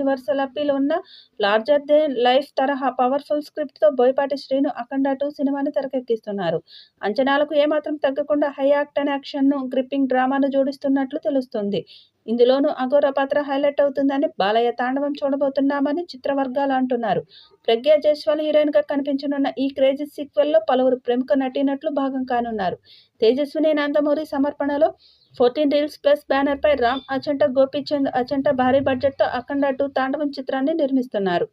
Universal appeal ఉన్న larger than life తరహా powerful స్క్రిప్ట్తో Boyapati Srinu అఖండ 2 సినిమాని తెరకెక్కిస్తున్నారు. అంచనాలకు ఏమాత్రం తగ్గకుండా హై యాక్షన్ యాక్షన్ను, గ్రిప్పింగ్ డ్రామాను జోడిస్తున్నట్లు తెలుస్తోంది. ఇందులోనూ అఘోర పాత్ర హైలైట్ అవుతుందని, బాలయ్య తాండవం చూడబోతున్నామని చిత్ర వర్గాలు అంటున్నారు. ప్రగ్యా జైస్వాల్ హీరోయిన్గా కనిపించనున్న ఈ క్రేజీ సీక్వెల్లో పలువురు ప్రముఖ నటీనటులు భాగం కానున్నారు. తేజస్విని నందమూరి సమర్పణలో 14 రీల్స్ ప్లస్ బ్యానర్పై రామ్ అచంట, గోపీచంద్ అచంట భారీ బడ్జెట్తో అఖండ 2 తాండవం చిత్రాన్ని నిర్మిస్తున్నారు.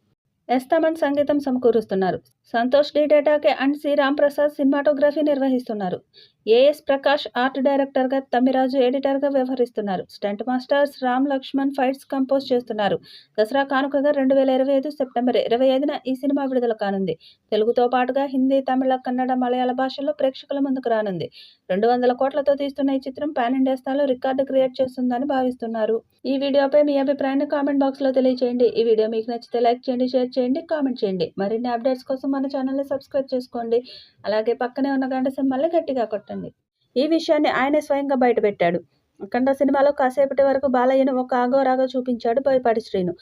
ఎస్ తమన్ సంగీతం సమకూరుస్తున్నారు. Santosh D Detake and C Ram Prasad cinematography నిర్వహిస్తున్నారు. ఏఎస్ ప్రకాష్ ఆర్ట్ డైరెక్టర్గా, తమ్మిరాజు ఎడిటర్గా వ్యవహరిస్తున్నారు. Stunt masters Ram Lakshman fights compose చేస్తున్నారు. దసరా కానుకగా 2025 సెప్టెంబర్ 25న ఈ సినిమా విడుదల కానుంది. తెలుగుతో పాటుగా హిందీ, తమిళ, కన్నడ, మలయాళ భాషల్లో ప్రేక్షకుల ముందుకు రానుంది. 200 కోట్లతో తీస్తున్న ఈ చిత్రం పాన్ ఇండియా స్థాయిలో రికార్డు క్రియేట్ చేస్తుందని భావిస్తున్నారు. ఈ వీడియోపై మీ అభిప్రాయాన్ని కామెంట్ బాక్స్లో తెలియజేయండి. ఈ వీడియో మీకు నచ్చితే లైక్ చేయండి, షేర్ చేయండి, కామెంట్ చేయండి. మరిన్ని అప్డేట్స్ కోసం మన ఛానల్ని సబ్స్క్రైబ్ చేసుకోండి. అలాగే పక్కనే ఉన్న గంట సింబల్ని గట్టిగా కొట్టండి. ఈ విషయాన్ని ఆయనే స్వయంగా బయటపెట్టాడు. అఖండ సినిమాలో కాసేపటి వరకు బాలయ్యను ఒక అఘోరాగా చూపించాడు బోయపాటి శ్రీను.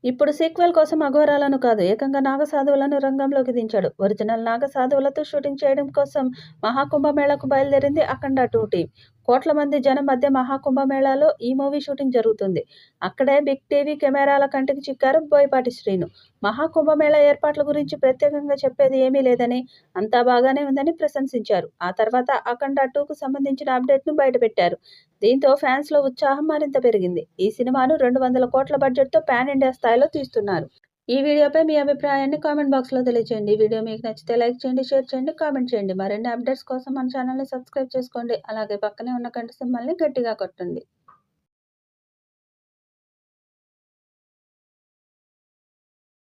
ఇప్పుడు సీక్వెల్ కోసం అఘోరాలను కాదు, ఏకంగా నాగసాధువులను రంగంలోకి దించాడు. ఒరిజినల్ నాగసాధువులతో షూటింగ్ చేయడం కోసం మహాకుంభమేళాకు బయలుదేరింది అఖండ 2 టీం. కోట్ల మంది జనం మధ్య మహాకుంభమేళాలో ఈ మూవీ షూటింగ్ జరుగుతుంది. అక్కడే బిగ్ టీవీ కెమెరాల కంటికి చిక్కారు బోయపాటి శ్రీను. మహాకుంభమేళా ఏర్పాట్ల గురించి ప్రత్యేకంగా చెప్పేది ఏమీ లేదని, అంతా బాగానే ఉందని ప్రశంసించారు. ఆ తర్వాత అఖండ 2కు సంబంధించిన అప్డేట్ను బయటపెట్టారు. దీంతో ఫ్యాన్స్లో ఉత్సాహం మరింత పెరిగింది. ఈ సినిమాను 200 కోట్ల బడ్జెట్తో పాన్ ఇండియా స్థాయిలో తీస్తున్నారు. ఈ వీడియోపై మీ అభిప్రాయాన్ని కామెంట్ బాక్స్లో తెలియజేయండి. ఈ వీడియో మీకు నచ్చితే లైక్ చేయండి, షేర్ చేయండి, కామెంట్ చేయండి. మరిన్ని అప్డేట్స్ కోసం మన ఛానల్ని సబ్స్క్రైబ్ చేసుకోండి. అలాగే పక్కనే ఉన్న గంట సింబల్ని గట్టిగా కొట్టండి.